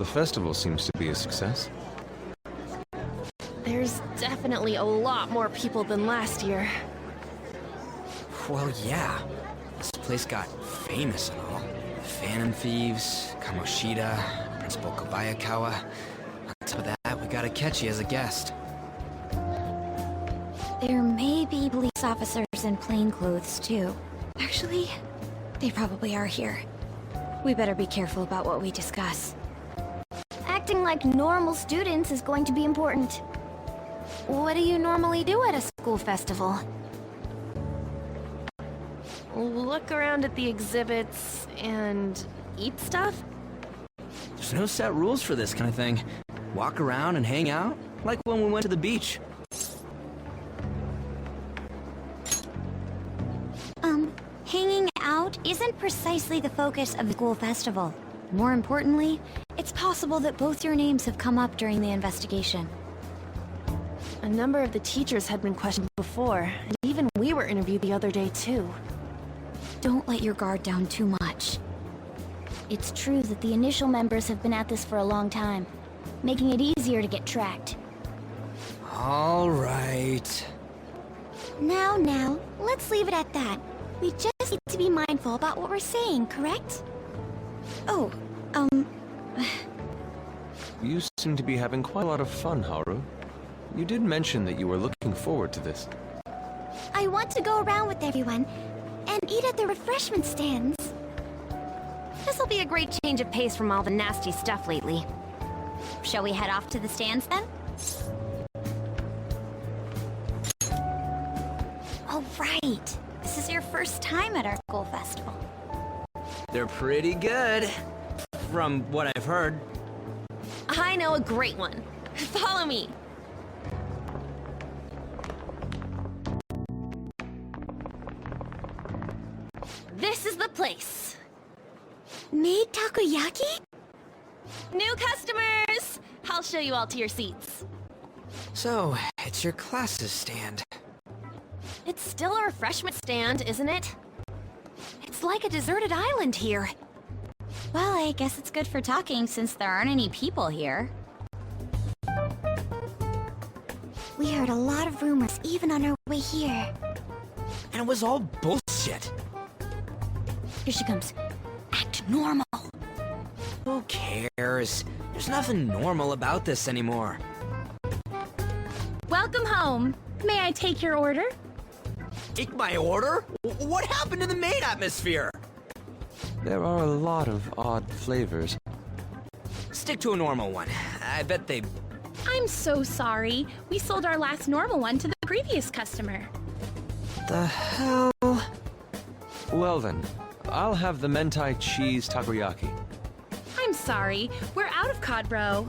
The festival seems to be a success. There's definitely a lot more people than last year. Well, yeah. This place got famous and all. Phantom Thieves, Kamoshida, Principal Kobayakawa. On top of that, we got Akechi as a guest. There may be police officers in plain clothes, too. Actually, they probably are here. We better be careful about what we discuss. Acting like normal students is going to be important. What do you normally do at a school festival? Look around at the exhibits and eat stuff? There's no set rules for this kind of thing. Walk around and hang out, like when we went to the beach. Hanging out isn't precisely the focus of the school festival. More importantly, it's possible that both your names have come up during the investigation. A number of the teachers had been questioned before, and even we were interviewed the other day too. Don't let your guard down too much. It's true that the initial members have been at this for a long time, making it easier to get tracked. All right. Now, let's leave it at that. We just need to be mindful about what we're saying, correct? Oh, You seem to be having quite a lot of fun, Haru. You did mention that you were looking forward to this. I want to go around with everyone and eat at the refreshment stands. this'll be a great change of pace from all the nasty stuff lately. Shall we head off to the stands then? Oh, right. This is your first time at our school festival. They're pretty good, from what I've heard. I know a great one. Follow me. This is the place. Made takoyaki? New customers! I'll show you all to your seats. So, it's your class's stand. It's still a refreshment stand, isn't it? It's like a deserted island here. Well, I guess it's good for talking since there aren't any people here. We heard a lot of rumors even on our way here. And it was all bullshit. Here she comes. Act normal. Who cares? There's nothing normal about this anymore. Welcome home. May I take your order? Take my order? What happened to the main atmosphere? There are a lot of odd flavors. Stick to a normal one. I bet they... I'm so sorry. We sold our last normal one to the previous customer. The hell? Well then, I'll have the mentai cheese takoyaki. I'm sorry. We're out of cod roe.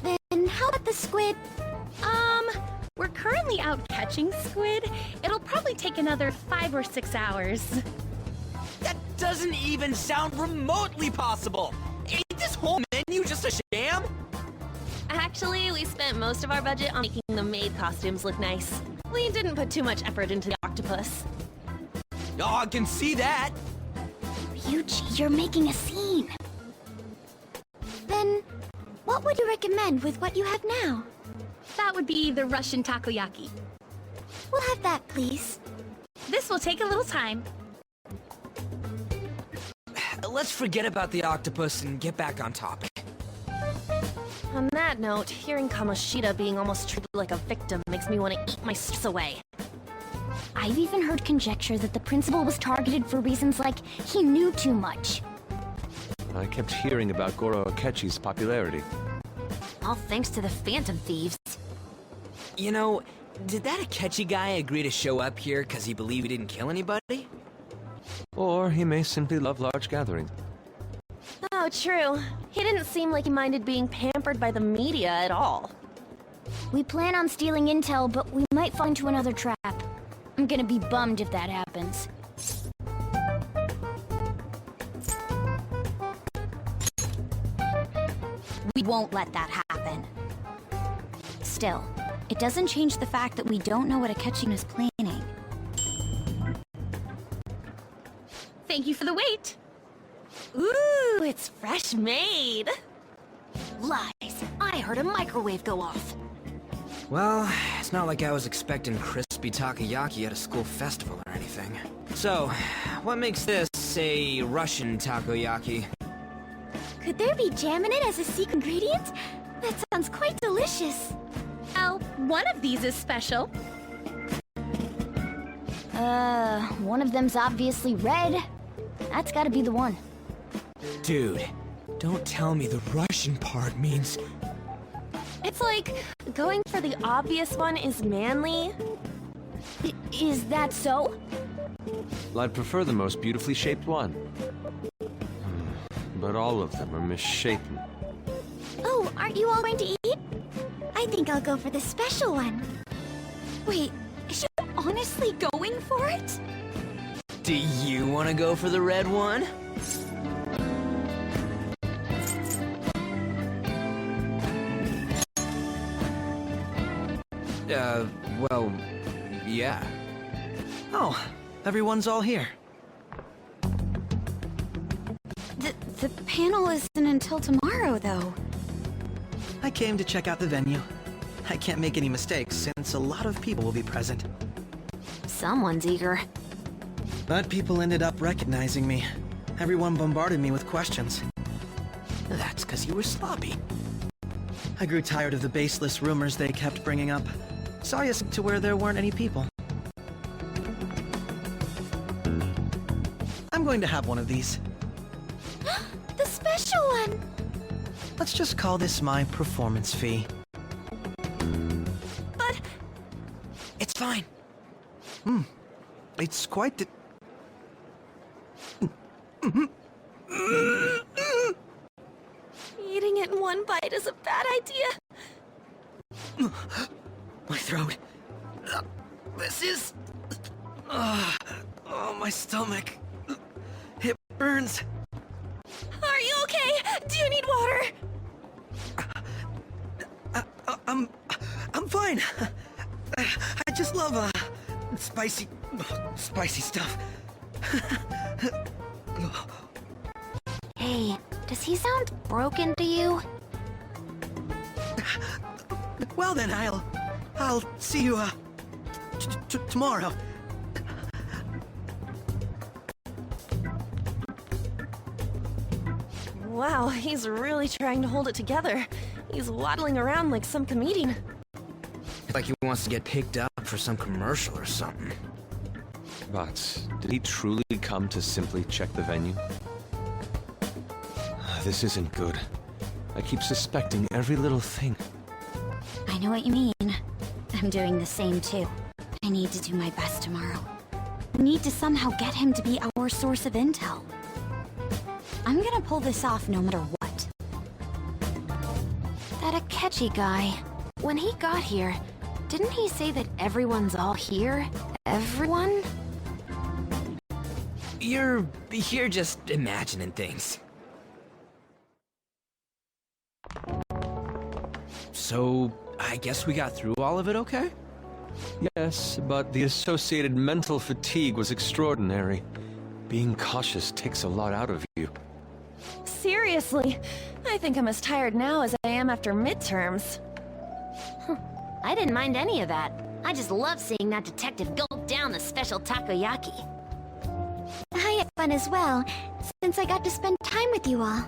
Then how about the squid? We're currently out catching squid. It'll probably take another 5 or 6 hours. That doesn't even sound remotely possible! Ain't this whole menu just a sham? Actually, we spent most of our budget on making the maid costumes look nice. We didn't put too much effort into the octopus. Oh, I can see that! Ryuji, you're making a scene. Then, what would you recommend with what you have now? That would be the Russian takoyaki. We'll have that, please. This will take a little time. Let's forget about the octopus and get back on topic. On that note, hearing Kamoshida being almost treated like a victim makes me want to eat my stress away. I've even heard conjecture that the principal was targeted for reasons like he knew too much. I kept hearing about Goro Akechi's popularity. All thanks to the Phantom Thieves. You know, did that Akechi guy agree to show up here because he believed he didn't kill anybody? Or he may simply love large gatherings. Oh, true. He didn't seem like he minded being pampered by the media at all. We plan on stealing intel, but we might fall into another trap. I'm gonna be bummed if that happens. We won't let that happen. Still, it doesn't change the fact that we don't know what Akechi is planning. Thank you for the wait. Ooh, it's fresh made. Lies. I heard a microwave go off. Well, it's not like I was expecting crispy takoyaki at a school festival or anything. So, what makes this a Russian takoyaki? Could there be jam in it as a secret ingredient? That sounds quite delicious. Well, one of these is special. One of them's obviously red. That's gotta be the one. Dude, don't tell me the Russian part means... It's like going for the obvious one is manly. Is that so? Well, I'd prefer the most beautifully shaped one. But all of them are misshapen. Oh, aren't you all going to eat? I think I'll go for the special one. Wait, is she honestly going for it? Do you want to go for the red one? Well, yeah. Oh, everyone's all here. The panel isn't until tomorrow, though. I came to check out the venue. I can't make any mistakes since a lot of people will be present. Someone's eager. But people ended up recognizing me. Everyone bombarded me with questions. That's because you were sloppy. I grew tired of the baseless rumors they kept bringing up. Saw you to where there weren't any people. I'm going to have one of these. The special one! Let's just call this my performance fee. But... It's fine. It's quite the... Eating it in one bite is a bad idea. My throat. This is... oh, my stomach. It burns. Are you okay? Do you need water? I'm fine. I just love, spicy stuff. Hey, does he sound broken to you? Well then, I'll see you, tomorrow. Wow, he's really trying to hold it together. He's waddling around like some comedian. Like he wants to get picked up for some commercial or something. But did he truly come to simply check the venue? This isn't good. I keep suspecting every little thing. I know what you mean. I'm doing the same too. I need to do my best tomorrow. We need to somehow get him to be our source of intel. I'm gonna pull this off no matter what. That Akechi guy. When he got here, didn't he say that everyone's all here? Everyone? You're just imagining things. So, I guess we got through all of it okay? Yes, but the associated mental fatigue was extraordinary. Being cautious takes a lot out of you. Seriously, I think I'm as tired now as I am after midterms. I didn't mind any of that. I just love seeing that detective gulp down the special takoyaki. I had fun as well, since I got to spend time with you all.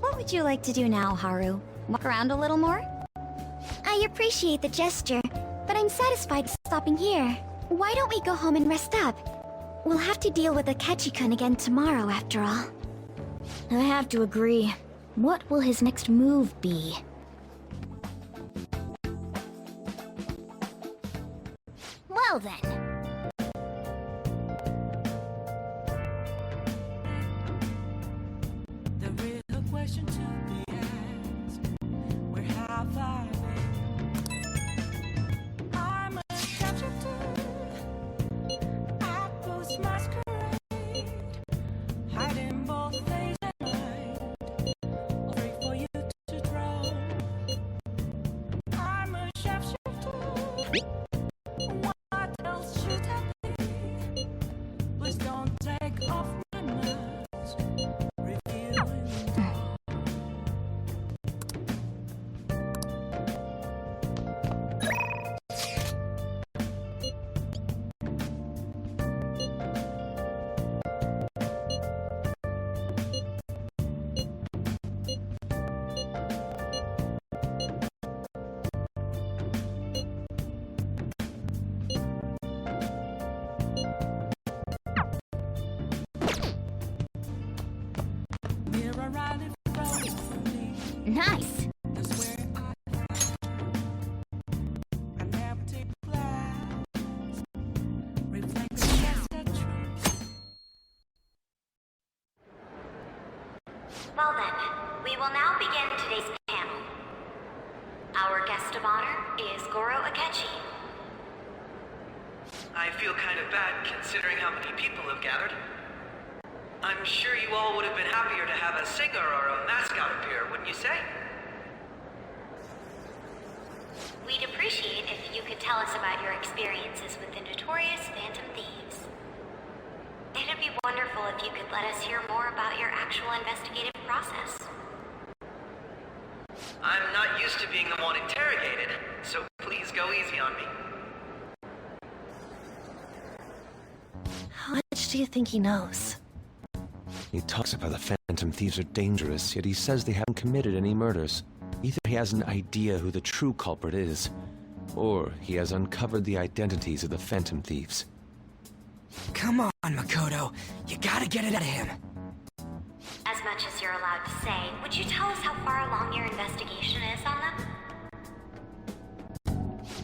What would you like to do now, Haru? Walk around a little more? I appreciate the gesture, but I'm satisfied stopping here. Why don't we go home and rest up? We'll have to deal with Akechi-kun again tomorrow, after all. I have to agree. What will his next move be? Well then. The real question to be asked, where have I been? I'm a substitute, I post masquerade, hiding both days and night, free for you to draw. I'm a shapeshifter, what else should I be? Please don't take off my mask. Nice! I never take flights, reflecting just the truth. Well then, we will now begin today's panel. Our guest of honor is Goro Akechi. I feel kind of bad considering how many people have gathered. I'm sure you all would have been happier to have a singer or a mascot appear, wouldn't you say? We'd appreciate if you could tell us about your experiences with the notorious Phantom Thieves. It'd be wonderful if you could let us hear more about your actual investigative process. I'm not used to being the one interrogated, so please go easy on me. How much do you think he knows? He talks about the Phantom Thieves are dangerous, yet he says they haven't committed any murders. Either he has an idea who the true culprit is, or he has uncovered the identities of the Phantom Thieves. Come on, Makoto. You gotta get it out of him. As much as you're allowed to say, would you tell us how far along your investigation is on them?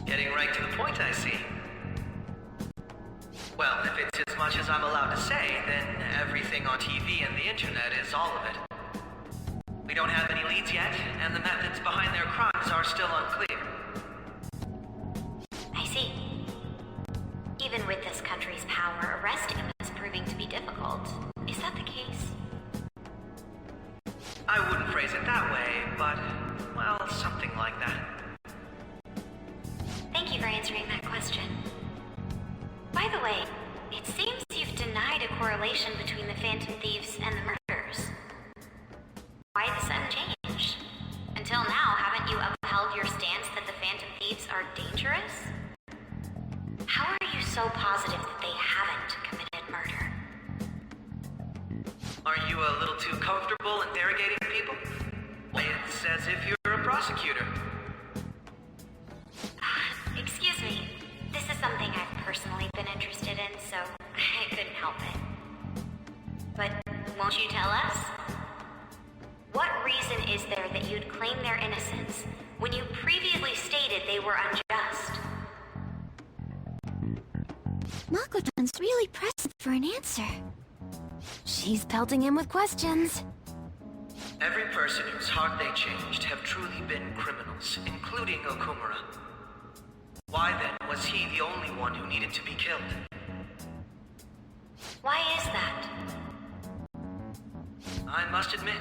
Getting right to the point, I see. Well, if it's as much as I'm allowed to say, then everything on TV and the internet is all of it. We don't have any leads yet, and the methods behind their crimes are still unclear. I see. Even with this country's power, arresting them is proving to be difficult. Is that the case? I wouldn't phrase it that way, but, well, something like that. Thank you for answering that question. By the way, it seems you've denied a correlation between the Phantom Thieves and the murders. Why the sudden change? Until now, haven't you upheld your stance that the Phantom Thieves are dangerous? How are you so positive that they haven't committed murder? Are you a little too comfortable interrogating people? It's as if you're a prosecutor. Excuse me. This is something I've personally been interested in, so I couldn't help it. But won't you tell us? What reason is there that you'd claim their innocence when you previously stated they were unjust? Mako-chan's really pressing for an answer. She's pelting him with questions. Every person whose heart they changed have truly been criminals, including Okumura. Why then was he the only one who needed to be killed? Why is that? I must admit,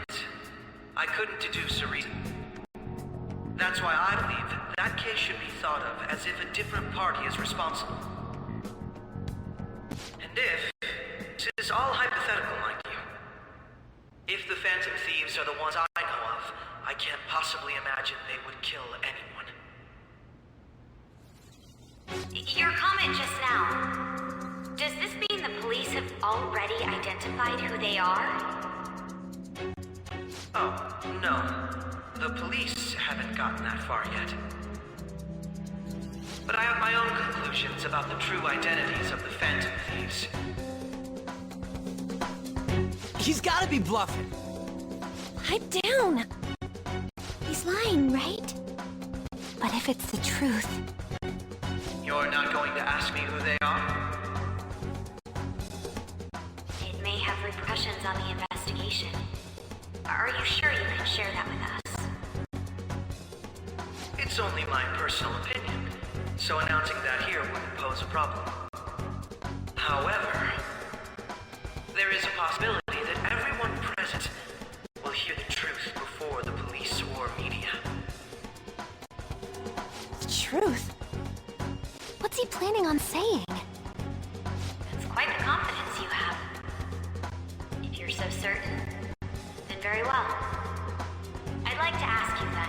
I couldn't deduce a reason. That's why I believe that case should be thought of as if a different party is responsible. And if, this is all hypothetical, mind you, if the Phantom Thieves are the ones I know of, I can't possibly imagine they would kill anyone. Your comment just now, does this mean the police have already identified who they are? Oh, no. The police haven't gotten that far yet. But I have my own conclusions about the true identities of the Phantom Thieves. He's gotta be bluffing. Pipe down! He's lying, right? But if it's the truth... You're not going to ask me who they are? It may have repercussions on the investigation. Are you sure you can share that with us? It's only my personal opinion, so announcing that here wouldn't pose a problem. However, there is a possibility that everyone present will hear the truth before the police or media. The truth? What's he planning on saying? That's quite the confidence you have. If you're so certain, then very well. I'd like to ask you then,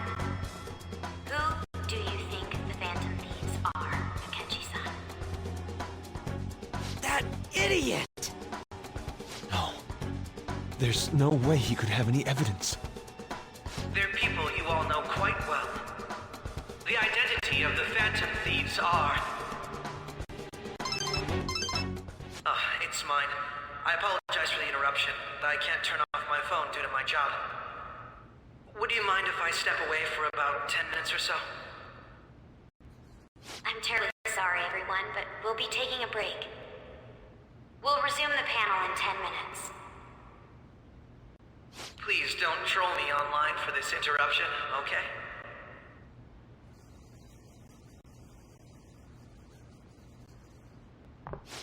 who do you think the Phantom Thieves are, Akechi-san? That idiot! No. There's no way he could have any evidence. They're people you all know quite well. The identity of the Phantom Thieves are... it's mine. I apologize for the interruption, but I can't turn off my phone due to my job. Would you mind if I step away for about 10 minutes or so? I'm terribly sorry, everyone, but we'll be taking a break. We'll resume the panel in 10 minutes. Please don't troll me online for this interruption, okay?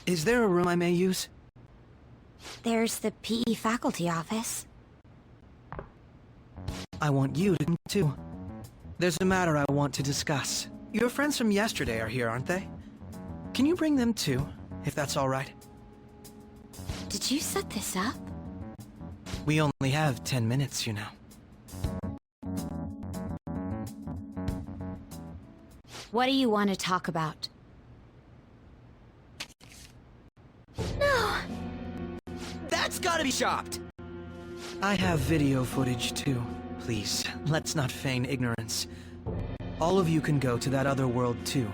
Is there a room I may use? There's the PE faculty office. I want you to come too. There's a matter I want to discuss. Your friends from yesterday are here, aren't they? Can you bring them too, if that's all right? Did you set this up? We only have 10 minutes, you know. What do you want to talk about? No! That's gotta be shopped! I have video footage too. Please, let's not feign ignorance. All of you can go to that other world too,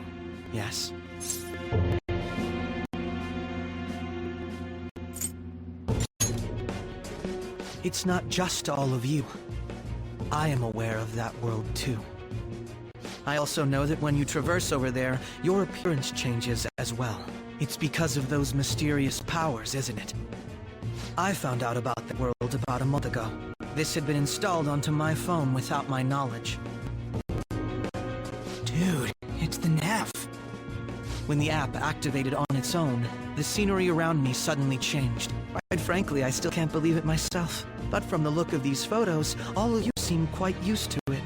yes? It's not just all of you. I am aware of that world too. I also know that when you traverse over there, your appearance changes as well. It's because of those mysterious powers, isn't it? I found out about the world about a month ago. This had been installed onto my phone without my knowledge. Dude, it's the nav. When the app activated on its own, the scenery around me suddenly changed. Quite frankly, I still can't believe it myself. But from the look of these photos, all of you seem quite used to it.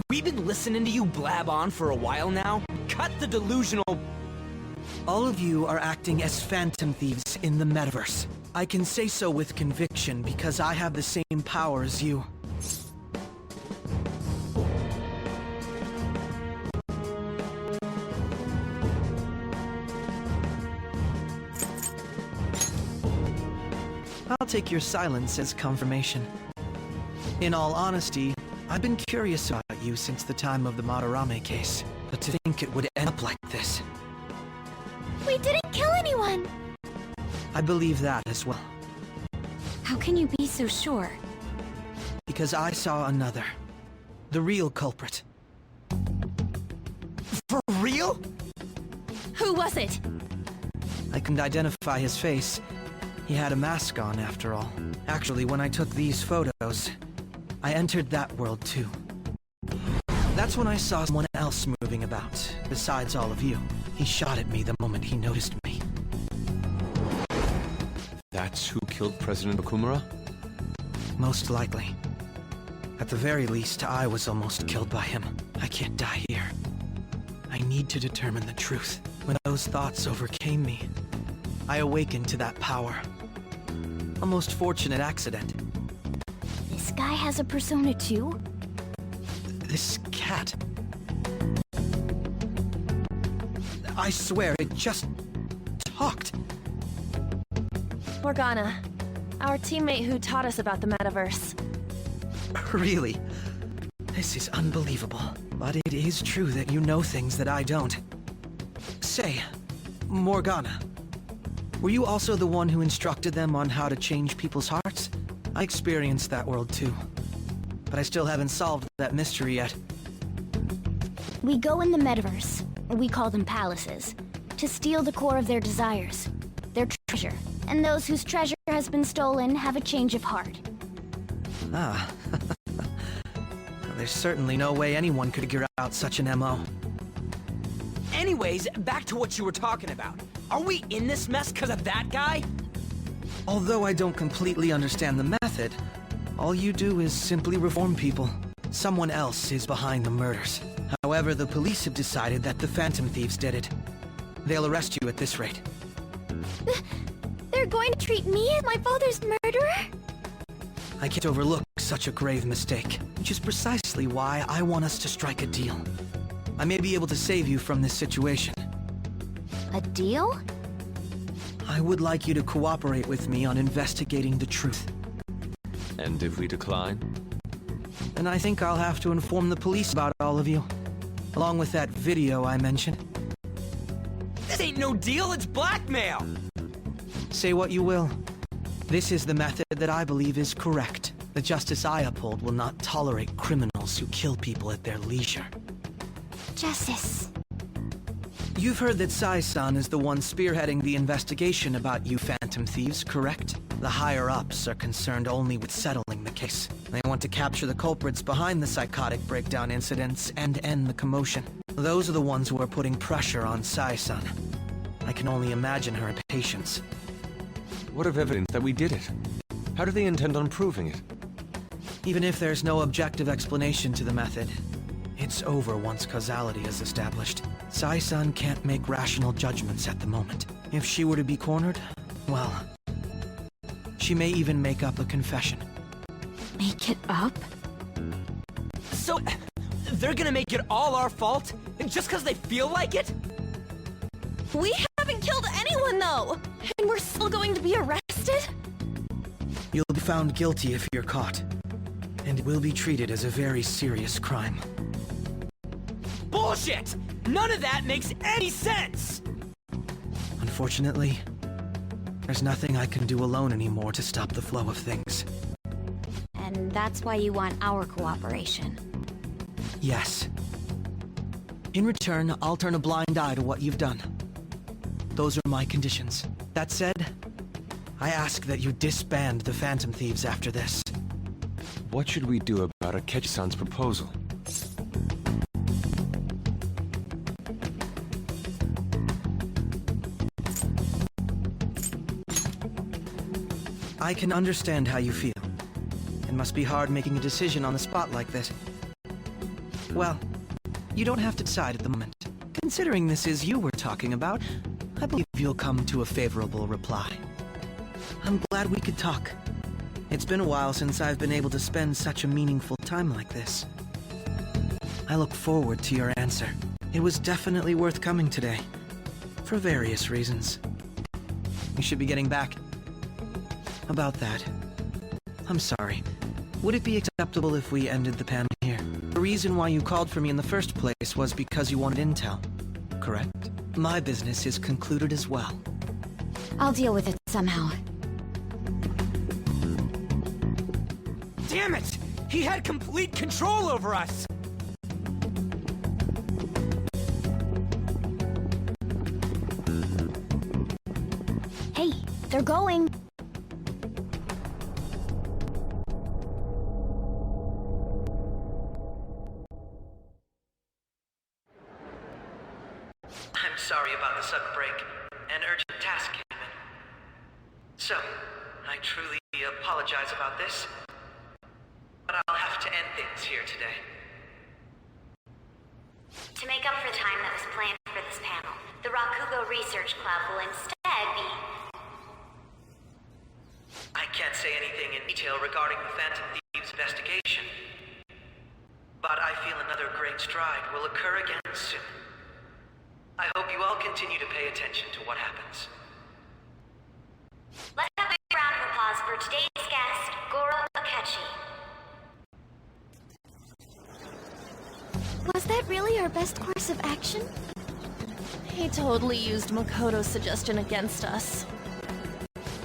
We've been listening to you blab on for a while now. Cut the delusional... All of you are acting as phantom thieves in the metaverse. I can say so with conviction because I have the same power as you. I'll take your silence as confirmation. In all honesty, I've been curious about you since the time of the Madarame case. But to think it would end up like this... We didn't kill anyone! I believe that as well. How can you be so sure? Because I saw another. The real culprit. For real? Who was it? I couldn't identify his face. He had a mask on, after all. Actually, when I took these photos, I entered that world too. That's when I saw someone else moving about, besides all of you. He shot at me the moment he noticed me. That's who killed President Okumura? Most likely. At the very least, I was almost killed by him. I can't die here. I need to determine the truth. When those thoughts overcame me, I awakened to that power. A most fortunate accident. This guy has a persona too? This cat... I swear, it just... talked. Morgana, our teammate who taught us about the metaverse. Really? This is unbelievable. But it is true that you know things that I don't. Say, Morgana, were you also the one who instructed them on how to change people's hearts? I experienced that world too. But I still haven't solved that mystery yet. We go in the metaverse, we call them palaces, to steal the core of their desires, their treasure. And those whose treasure has been stolen have a change of heart. Ah. There's certainly no way anyone could figure out such an MO. Anyways, back to what you were talking about. Are we in this mess because of that guy? Although I don't completely understand the method, all you do is simply reform people. Someone else is behind the murders. However, the police have decided that the Phantom Thieves did it. They'll arrest you at this rate. They're going to treat me as my father's murderer? I can't overlook such a grave mistake, which is precisely why I want us to strike a deal. I may be able to save you from this situation. A deal? I would like you to cooperate with me on investigating the truth. And if we decline? And I think I'll have to inform the police about all of you, along with that video I mentioned. This ain't no deal, it's blackmail! Say what you will. This is the method that I believe is correct. The justice I uphold will not tolerate criminals who kill people at their leisure. Justice. You've heard that Sai-san is the one spearheading the investigation about you phantom thieves, correct? The higher-ups are concerned only with settling the case. They want to capture the culprits behind the psychotic breakdown incidents and end the commotion. Those are the ones who are putting pressure on Sai-san. I can only imagine her impatience. What of evidence that we did it? How do they intend on proving it? Even if there's no objective explanation to the method, it's over once causality is established. Sai-san can't make rational judgments at the moment. If she were to be cornered, well, she may even make up a confession. Make it up? So, they're gonna make it all our fault? Just because they feel like it? We haven't killed anyone, though! And we're still going to be arrested? You'll be found guilty if you're caught, and it will be treated as a very serious crime. Bullshit! None of that makes any sense! Unfortunately, there's nothing I can do alone anymore to stop the flow of things. And that's why you want our cooperation. Yes. In return, I'll turn a blind eye to what you've done. Those are my conditions. That said, I ask that you disband the Phantom Thieves after this. What should we do about Akechi-san's proposal? I can understand how you feel. It must be hard making a decision on the spot like this. Well, you don't have to decide at the moment. Considering this is you we're talking about, I believe you'll come to a favorable reply. I'm glad we could talk. It's been a while since I've been able to spend such a meaningful time like this. I look forward to your answer. It was definitely worth coming today, for various reasons. We should be getting back. About that, I'm sorry. Would it be acceptable if we ended the panel here? The reason why you called for me in the first place was because you wanted intel, correct? My business is concluded as well. I'll deal with it somehow. Damn it! He had complete control over us! Hey, they're going. I'm sorry about the sudden break. An urgent task came in. So, I truly apologize about this, but I'll have to end things here today. To make up for the time that was planned for this panel, the Rakugo Research Club will instead be... I can't say anything in detail regarding the Phantom Thieves investigation, but I feel another great stride will occur again soon. I hope you all continue to pay attention to what happens. Let's have a big round of applause for today's guest, Goro Akechi. Was that really our best course of action? He totally used Makoto's suggestion against us.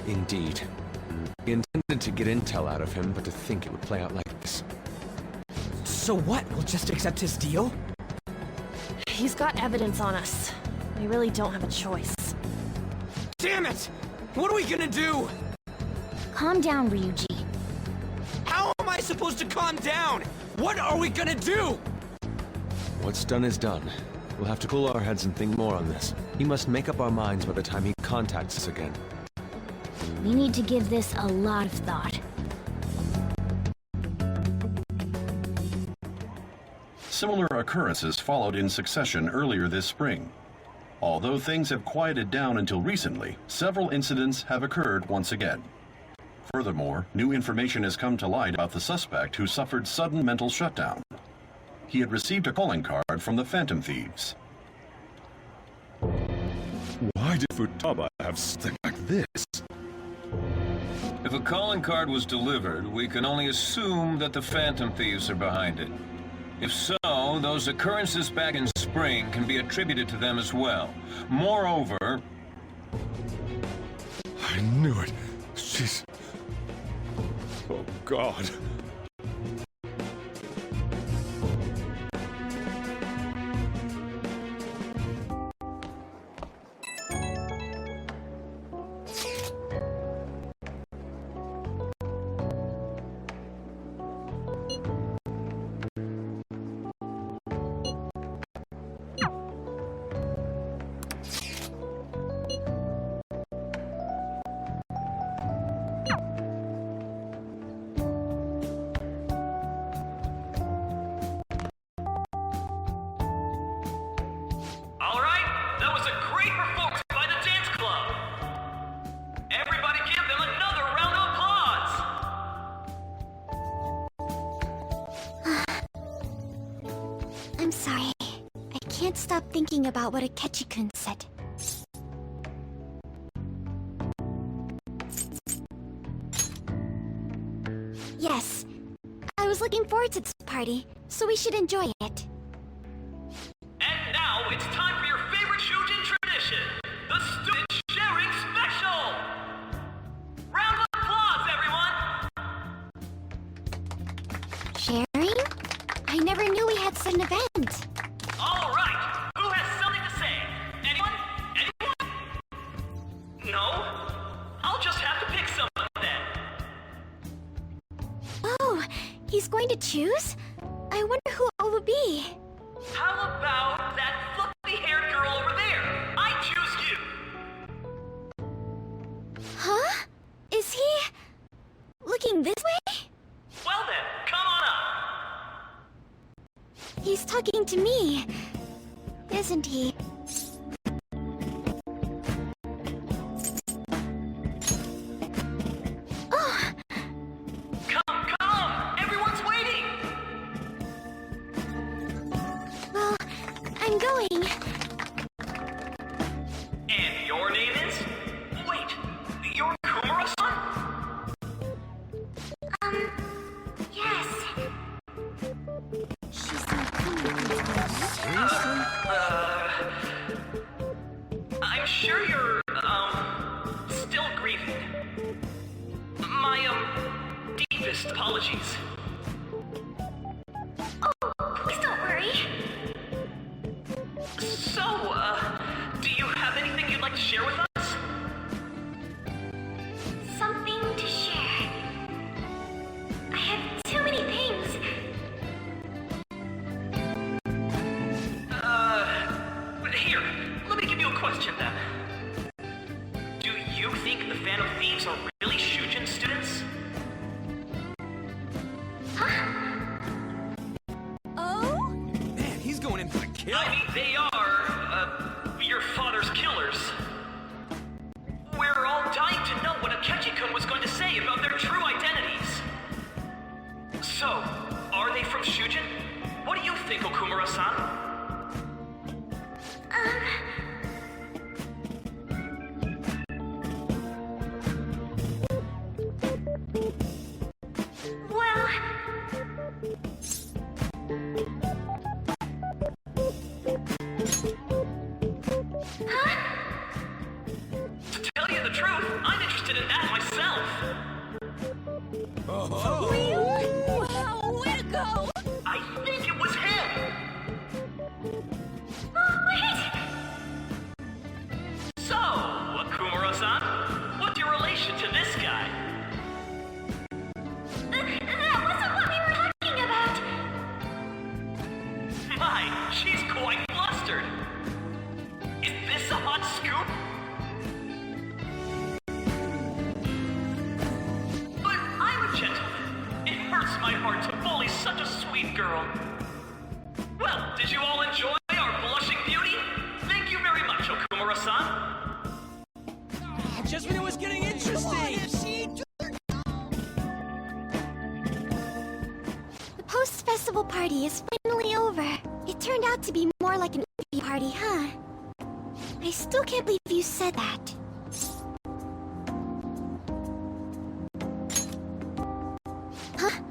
Indeed. We intended to get intel out of him, but to think it would play out like this. So what? We'll just accept his deal? He's got evidence on us. We really don't have a choice. Damn it! What are we gonna do? Calm down, Ryuji. How am I supposed to calm down? What are we gonna do? What's done is done. We'll have to cool our heads and think more on this. He must make up our minds by the time he contacts us again. We need to give this a lot of thought. Similar occurrences followed in succession earlier this spring. Although things have quieted down until recently, several incidents have occurred once again. Furthermore, new information has come to light about the suspect who suffered sudden mental shutdown. He had received a calling card from the Phantom Thieves. Why did Futaba have something like this? If a calling card was delivered, we can only assume that the Phantom Thieves are behind it. If so, those occurrences back in spring can be attributed to them as well. Moreover... I knew it. She's... Oh, God. I'm sorry. I can't stop thinking about what Akechi-kun said. Yes. I was looking forward to this party, so we should enjoy it. And now it's time for your favorite Shujin tradition, the Student Sharing Special! Round of applause, everyone! Sharing? I never knew we had such an event. All right, who has something to say? Anyone? Anyone? No? I'll just have to pick someone then. Oh, he's going to choose? I wonder who it would be. How about that fluffy-haired girl over there? I choose you! Huh? Is he... looking this way? Well then, come on up! He's talking to me, isn't he? Oh! Come, come! Everyone's waiting! Well, I'm going. And your name is? Wait, you're Kumura-san? Yes. She's I'm sure you're, still grieving. My, deepest apologies. Oh, please don't worry. So, do you have anything you'd like to share with us? Something to share. I have too many things. Here, let me give you a question then. Do you think the Phantom Thieves are really Shujin students? Huh? Oh? Man, he's going in for the kill. I mean, they are, your father's killers. We're all dying to know what Akechi-kun was going to say about their true identities. So, are they from Shujin? What do you think, Okumura-san? Well... Huh? To tell you the truth, I'm interested in that myself. Really? Wow, way to go! I think it was him! Oh, wait! So, Okumura-san, what's your relation to this guy? That wasn't what we were talking about! My, she's quite flustered. Is this a hot scoop? But I'm a gentleman. It hurts my heart to bully such a sweet girl. Well, did you all enjoy our blushing beauty? Thank you very much, Okumura-san. Just when it was getting interesting. The post-festival party is finally over. It turned out to be more like an interview party, huh? I still can't believe you said that. Huh?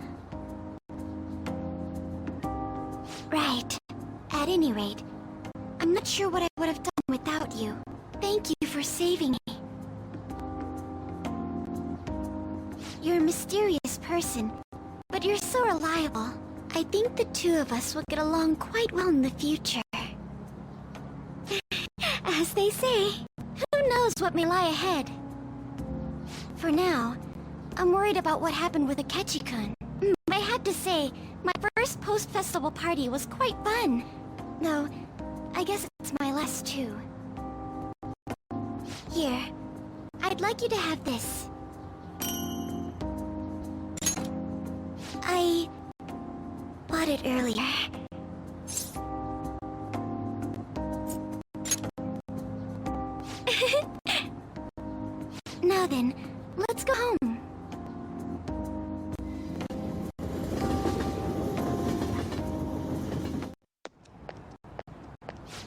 Right. At any rate, I'm not sure what I would have done without you. Thank you for saving me. You're a mysterious person. person, but you're so reliable. I think the two of us will get along quite well in the future. As they say, who knows what may lie ahead? For now, I'm worried about what happened with Akechi-kun. I had to say, my first post-festival party was quite fun. Though, I guess it's my last too. Here, I'd like you to have this. I bought it earlier. Now then, let's go home.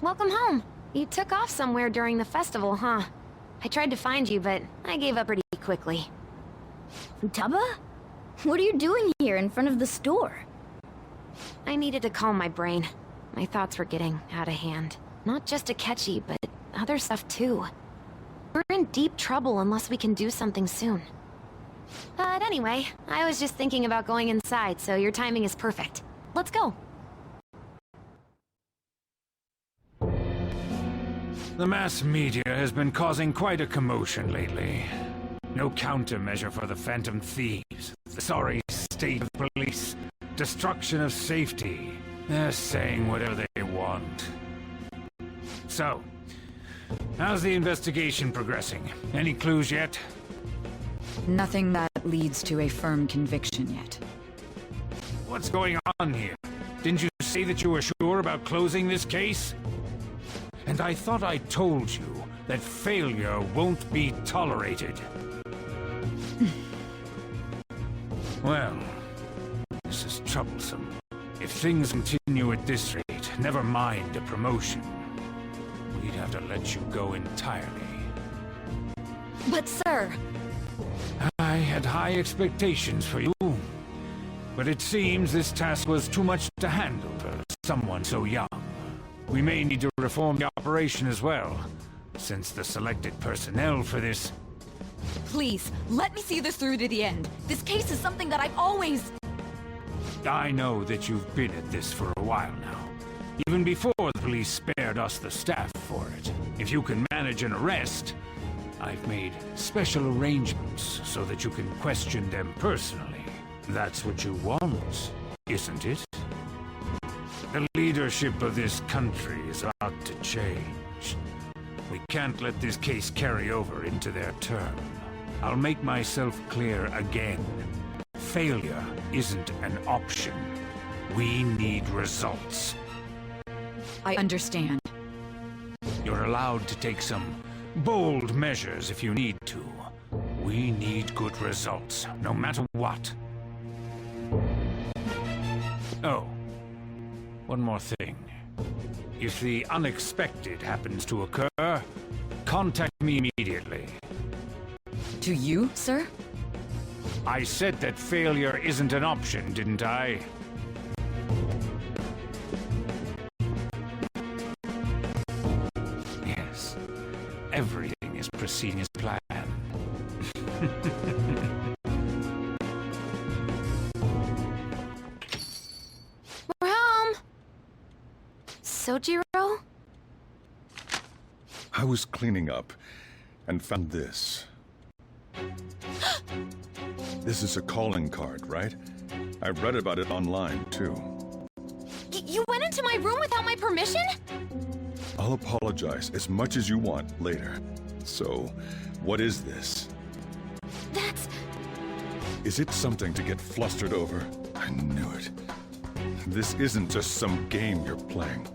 Welcome home. You took off somewhere during the festival, huh? I tried to find you, but I gave up pretty quickly. Futaba? What are you doing here in front of the store? I needed to calm my brain. My thoughts were getting out of hand. Not just Akechi, but other stuff too. We're in deep trouble unless we can do something soon. But anyway, I was just thinking about going inside, so your timing is perfect. Let's go. The mass media has been causing quite a commotion lately. No countermeasure for the Phantom Thieves, the sorry state of police, destruction of safety. They're saying whatever they want. So, how's the investigation progressing? Any clues yet? Nothing that leads to a firm conviction yet. What's going on here? Didn't you say that you were sure about closing this case? And I thought I told you that failure won't be tolerated. Well, this is troublesome. If things continue at this rate, never mind a promotion. We'd have to let you go entirely. But sir... I had high expectations for you. But it seems this task was too much to handle for someone so young. We may need to reform the operation as well, since the selected personnel for this... Please, let me see this through to the end. This case is something that I've always... I know that you've been at this for a while now. Even before the police spared us the staff for it. If you can manage an arrest, I've made special arrangements so that you can question them personally. That's what you want, isn't it? The leadership of this country is about to change. We can't let this case carry over into their term. I'll make myself clear again. Failure isn't an option. We need results. I understand. You're allowed to take some bold measures if you need to. We need good results, no matter what. Oh, one more thing. If the unexpected happens to occur, contact me immediately. To you, sir? I said that failure isn't an option, didn't I? Yes. Everything is proceeding as planned. We're home! Sojiro? I was cleaning up and found this. This is a calling card, right? I read about it online, too. You went into my room without my permission? I'll apologize as much as you want later. So, what is this? That's... Is it something to get flustered over? I knew it. This isn't just some game you're playing.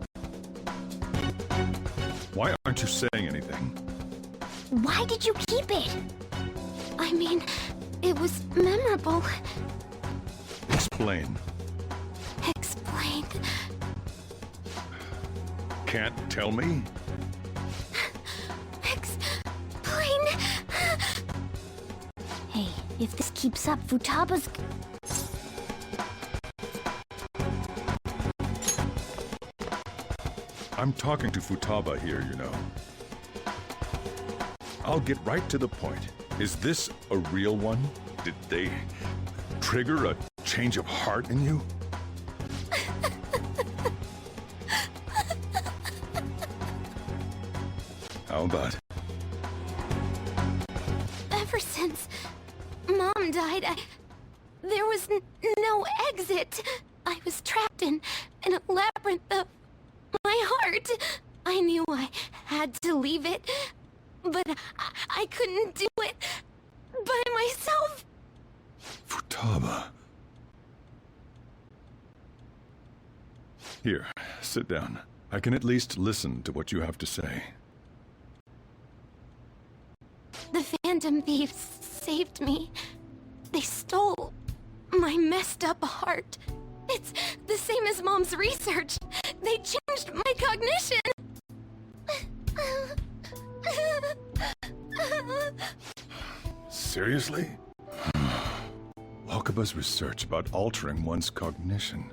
Why aren't you saying anything? Why did you keep it? I mean, it was memorable. Explain. Explain. Can't tell me? Explain. Hey, if this keeps up, Futaba's... I'm talking to Futaba here, you know. I'll get right to the point. Is this a real one? Did they trigger a change of heart in you? How about it? Ever since Mom died, there was no exit. I was trapped in a labyrinth of my heart. I knew I had to leave it, but I couldn't do it by myself. Futaba. Here, sit down. I can at least listen to what you have to say. The Phantom Thieves saved me. They stole my messed up heart. It's the same as Mom's research. They changed my cognition. Seriously? Wakaba's research about altering one's cognition.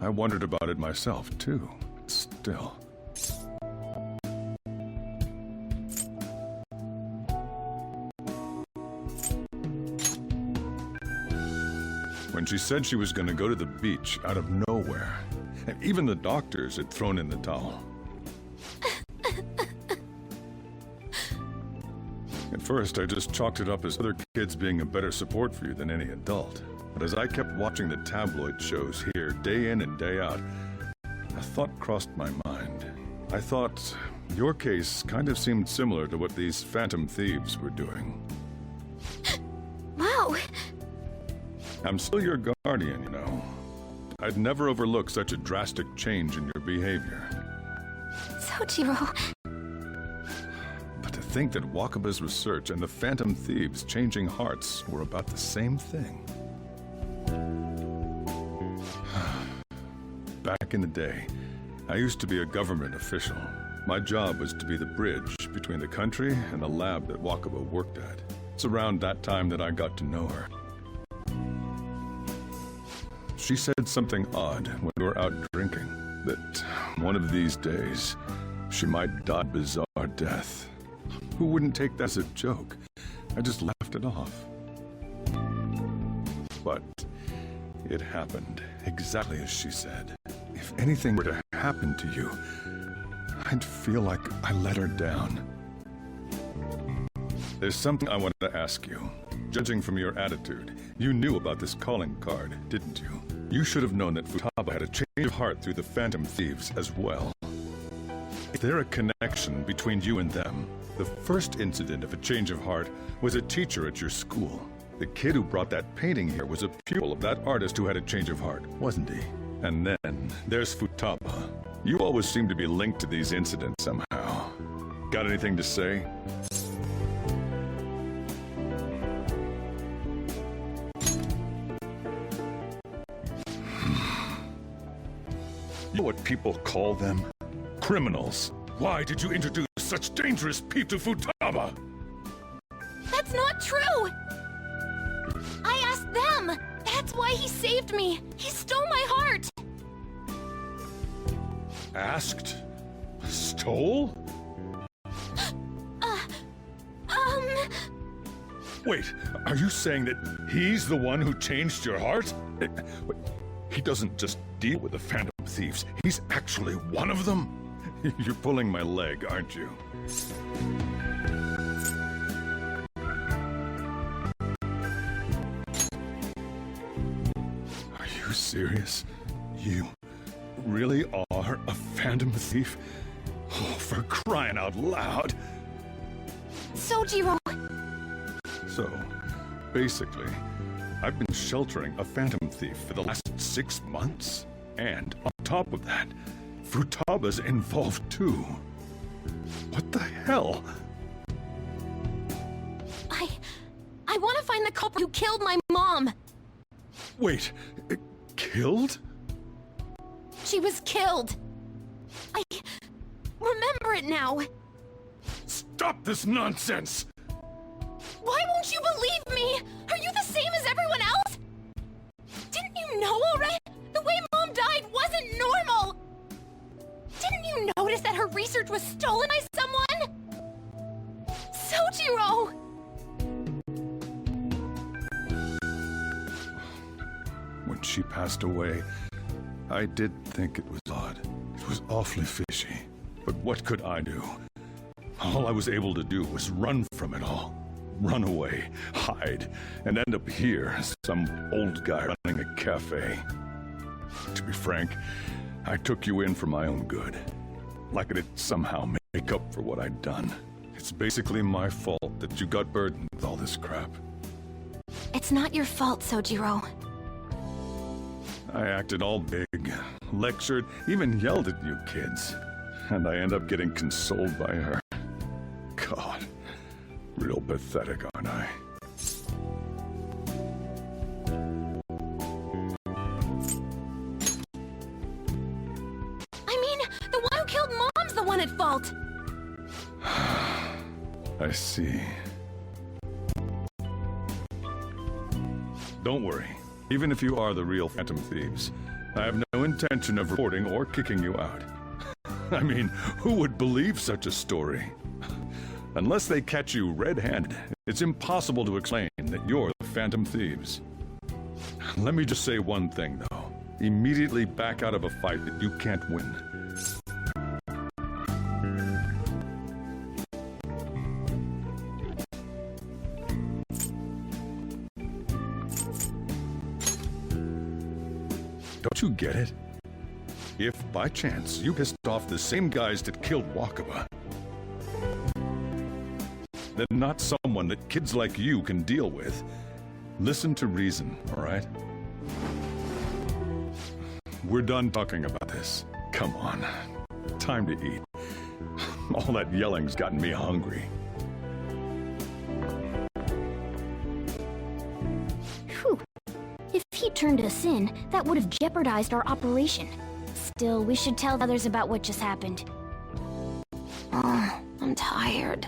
I wondered about it myself, too. Still. When she said she was going to go to the beach out of nowhere, and even the doctors had thrown in the towel. At first, I just chalked it up as other kids being a better support for you than any adult. But as I kept watching the tabloid shows here, day in and day out, a thought crossed my mind. I thought your case kind of seemed similar to what these Phantom Thieves were doing. Wow. I'm still your guardian, you know. I'd never overlook such a drastic change in your behavior. Sojiro. But to think that Wakaba's research and the Phantom Thieves changing hearts were about the same thing. Back in the day, I used to be a government official. My job was to be the bridge between the country and the lab that Wakaba worked at. It's around that time that I got to know her. She said something odd when we were out drinking, that one of these days, she might die a bizarre death. Who wouldn't take that as a joke? I just laughed it off. But it happened exactly as she said. If anything were to happen to you, I'd feel like I let her down. There's something I want to ask you. Judging from your attitude, you knew about this calling card, didn't you? You should have known that Futaba had a change of heart through the Phantom Thieves as well. Is there a connection between you and them? The first incident of a change of heart was a teacher at your school. The kid who brought that painting here was a pupil of that artist who had a change of heart, wasn't he? And then there's Futaba. You always seem to be linked to these incidents somehow. Got anything to say? You know what people call them? Criminals. Why did you introduce such dangerous people to Futaba? That's not true! I asked them! That's why he saved me! He stole my heart! Asked? Stole? Wait, are you saying that he's the one who changed your heart? He doesn't just deal with the Phantom Thieves, he's actually one of them? You're pulling my leg, aren't you? Are you serious? You really are a Phantom Thief? Oh, for crying out loud! Sojiro! So, basically, I've been sheltering a Phantom Thief for the last 6 months. And on top of that, Futaba's involved too. What the hell? I want to find the culprit who killed my mom! Wait, killed? She was killed! I remember it now! Stop this nonsense! Why won't you believe me? Are you the same as everyone else? Didn't you know already? The way Mom died wasn't normal! Didn't you notice that her research was stolen by someone? Sojiro! she passed away, I did think it was odd. It was awfully fishy. But what could I do? All I was able to do was run from it all. Run away, hide, and end up here, some old guy running a cafe. To be frank, I took you in for my own good. Like it'd somehow make up for what I'd done. It's basically my fault that you got burdened with all this crap. It's not your fault, Sojiro. I acted all big, lectured, even yelled at you kids. And I end up getting consoled by her. God, real pathetic, aren't I? I mean, the one who killed Mom's the one at fault! I see. Don't worry. Even if you are the real Phantom Thieves, I have no intention of reporting or kicking you out. I mean, who would believe such a story? Unless they catch you red-handed, it's impossible to explain that you're the Phantom Thieves. Let me just say one thing, though. Immediately back out of a fight that you can't win. Don't you get it? If, by chance, you pissed off the same guys that killed Wakaba, then not someone that kids like you can deal with. Listen to reason, all right? We're done talking about this. Come on. Time to eat. All that yelling's gotten me hungry. Whew. If he turned us in, that would have jeopardized our operation. Still, we should tell others about what just happened. I'm tired.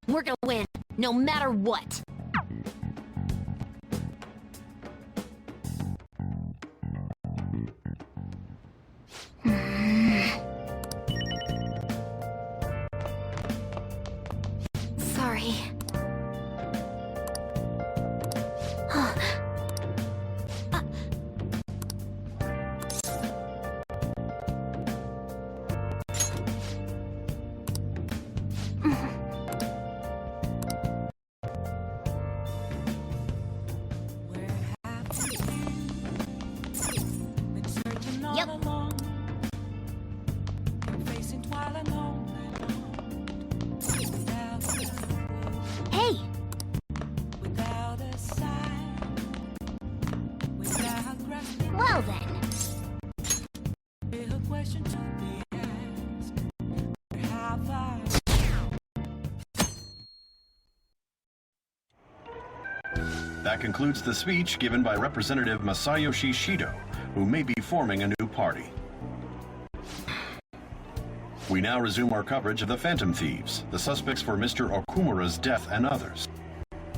We're gonna win, no matter what. Sorry. Well then. That concludes the speech given by Representative Masayoshi Shido, who may be forming a new party. We now resume our coverage of the Phantom Thieves, the suspects for Mr. Okumura's death and others.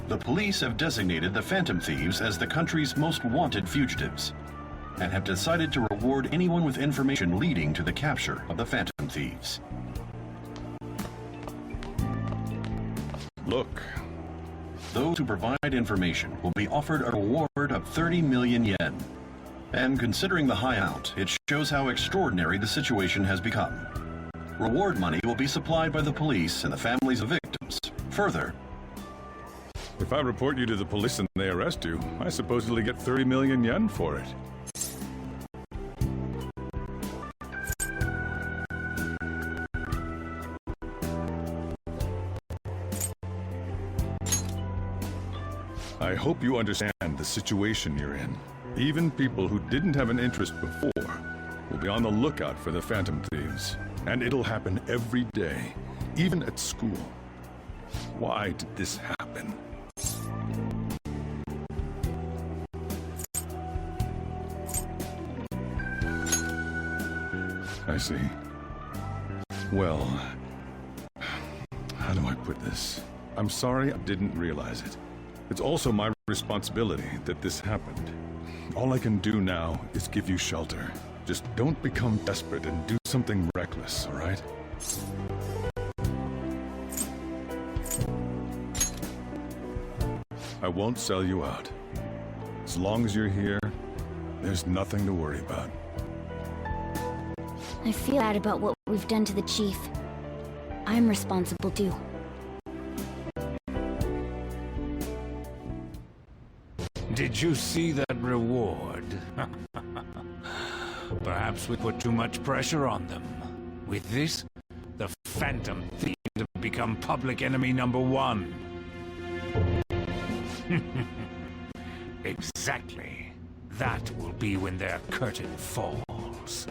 The police have designated the Phantom Thieves as the country's most wanted fugitives, and have decided to reward anyone with information leading to the capture of the Phantom Thieves. Look. Those who provide information will be offered a reward of 30 million yen. And considering the high amount, it shows how extraordinary the situation has become. Reward money will be supplied by the police and the families of victims. Further, If I report you to the police and they arrest you, I supposedly get 30 million yen for it. I hope you understand the situation you're in. Even people who didn't have an interest before will be on the lookout for the Phantom Thieves. And it'll happen every day, even at school. Why did this happen? I see. Well, how do I put this? I'm sorry I didn't realize it. It's also my responsibility that this happened. All I can do now is give you shelter. Just don't become desperate and do something reckless, all right? I won't sell you out. As long as you're here, there's nothing to worry about. I feel bad about what we've done to the chief. I'm responsible too. Did you see that reward? Perhaps we put too much pressure on them. With this, the Phantom Thieves have become public enemy #1. Exactly. That will be when their curtain falls.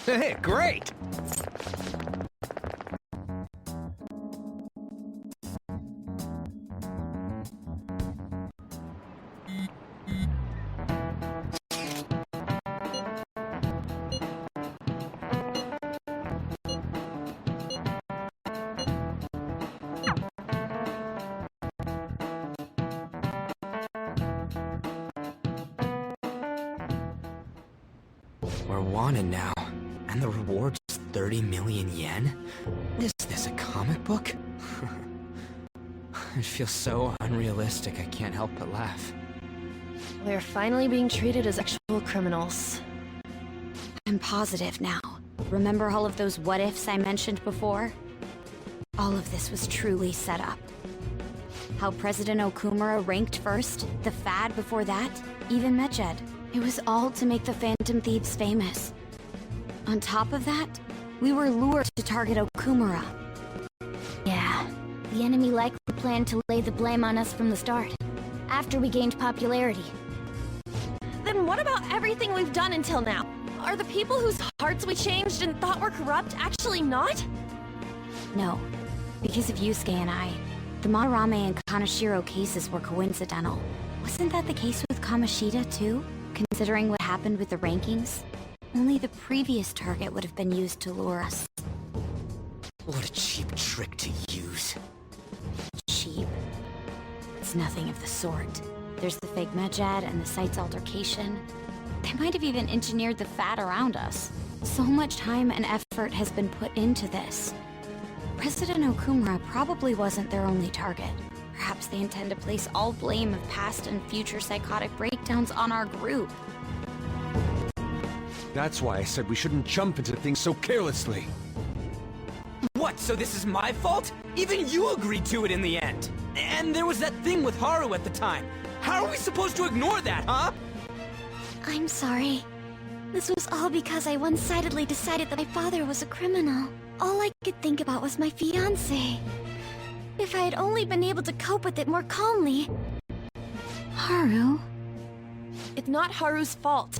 Hey, great! We're wanted now, and the reward's 30 million yen? Is this a comic book? It feels so unrealistic I can't help but laugh. We're finally being treated as actual criminals. I'm positive now. Remember all of those what-ifs I mentioned before? All of this was truly set up. How President Okumura ranked first, the fad before that, even Mechad. It was all to make the Phantom Thieves famous. On top of that, we were lured to target Okumura. Yeah, the enemy likely planned to lay the blame on us from the start, after we gained popularity. Then what about everything we've done until now? Are the people whose hearts we changed and thought were corrupt actually not? No, because of Yusuke and I, the Madarame and Kaneshiro cases were coincidental. Wasn't that the case with Kamoshida too? Considering what happened with the rankings, only the previous target would have been used to lure us. What a cheap trick to use. Cheap? It's nothing of the sort. There's the fake Mechad and the site's altercation. They might have even engineered the fad around us. So much time and effort has been put into this. President Okumura probably wasn't their only target. Perhaps they intend to place all blame of past and future psychotic breakdowns on our group. That's why I said we shouldn't jump into things so carelessly. What, so this is my fault? Even you agreed to it in the end. And there was that thing with Haru at the time. How are we supposed to ignore that, huh? I'm sorry. This was all because I one-sidedly decided that my father was a criminal. All I could think about was my fiancé. If I had only been able to cope with it more calmly... Haru? It's not Haru's fault.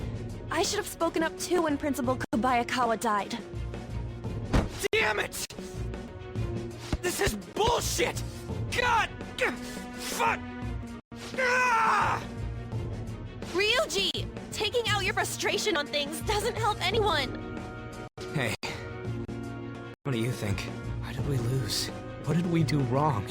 I should have spoken up too when Principal Kobayakawa died. Damn it! This is bullshit! God! Fuck! Ah! Ryuji! Taking out your frustration on things doesn't help anyone! Hey, what do you think? Why did we lose? What did we do wrong?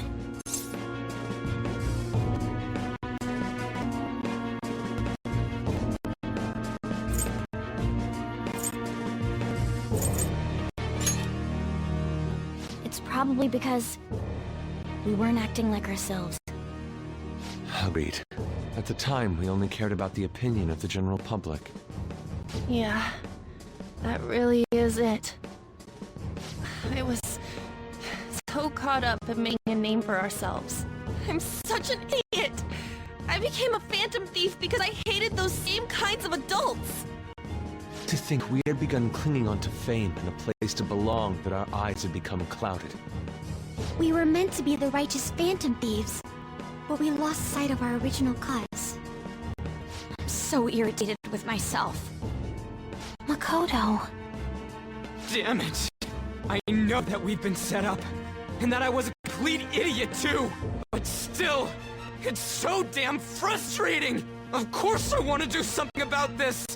It's probably because we weren't acting like ourselves. Agreed. At the time, we only cared about the opinion of the general public. Yeah, that really is it. I was so caught up in making a name for ourselves. I'm such an idiot! I became a phantom thief because I hated those same kinds of adults! To think we had begun clinging onto fame and a place to belong that our eyes had become clouded. We were meant to be the righteous phantom thieves, but we lost sight of our original cause. I'm so irritated with myself. Makoto. Damn it! I know that we've been set up, and that I was a complete idiot too! But still, it's so damn frustrating! Of course I want to do something about this!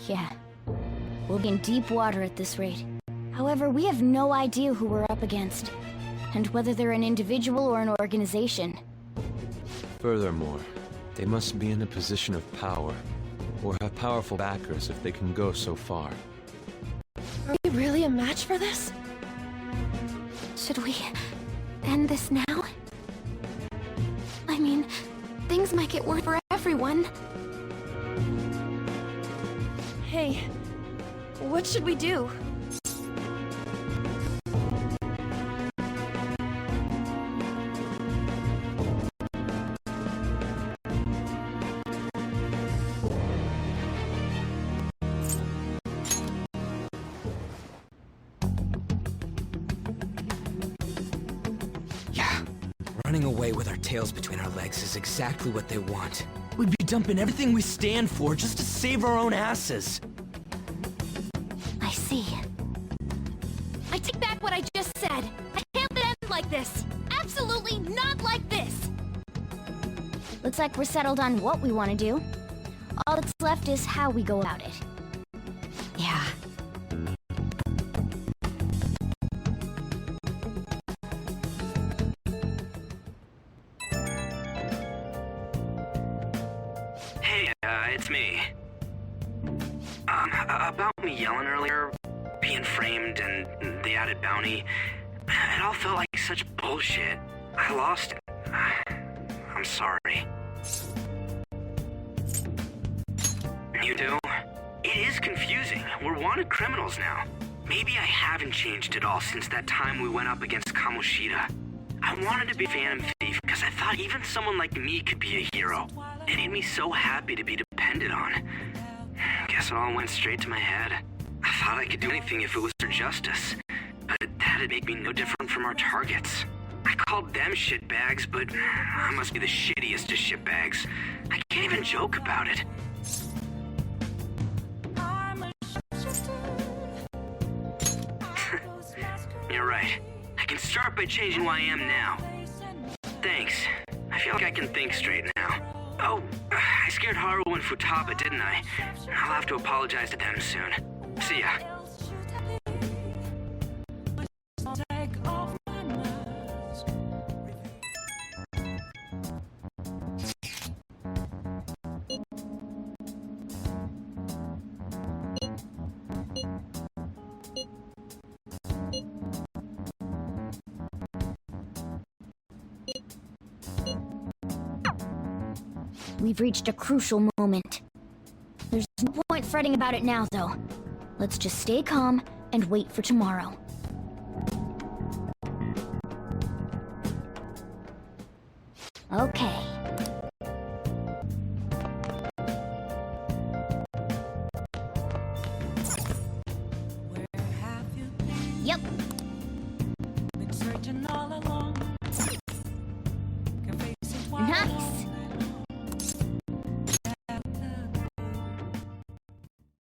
Yeah. We'll be in deep water at this rate. However, we have no idea who we're up against, and whether they're an individual or an organization. Furthermore, they must be in a position of power, or have powerful backers if they can go so far. Are we really a match for this? Should we end this now? I mean, things might get worse for everyone. Hey, what should we do? Yeah, running away with our tails between our legs is exactly what they want. We'd be dumping everything we stand for just to save our own asses. I see. I take back what I just said. I can't let it end like this. Absolutely not like this. Looks like we're settled on what we want to do. All that's left is how we go about it. Yeah. Hey, it's me. About me yelling earlier, being framed, and the added bounty, it all felt like such bullshit. I lost it. I'm sorry. You do? It is confusing. We're wanted criminals now. Maybe I haven't changed at all since that time we went up against Kamoshida. I wanted to be a phantom thief because I thought even someone like me could be a hero. It made me so happy to be depended on. Guess it all went straight to my head. I thought I could do anything if it was for justice. But that'd make me no different from our targets. I called them shitbags, but I must be the shittiest of shitbags. I can't even joke about it. You're right. I can start by changing who I am now. Thanks. I feel like I can think straight now. Oh, I scared Haru and Futaba, didn't I? I'll have to apologize to them soon. See ya. We've reached a crucial moment. There's no point fretting about it now, though. Let's just stay calm and wait for tomorrow. Okay.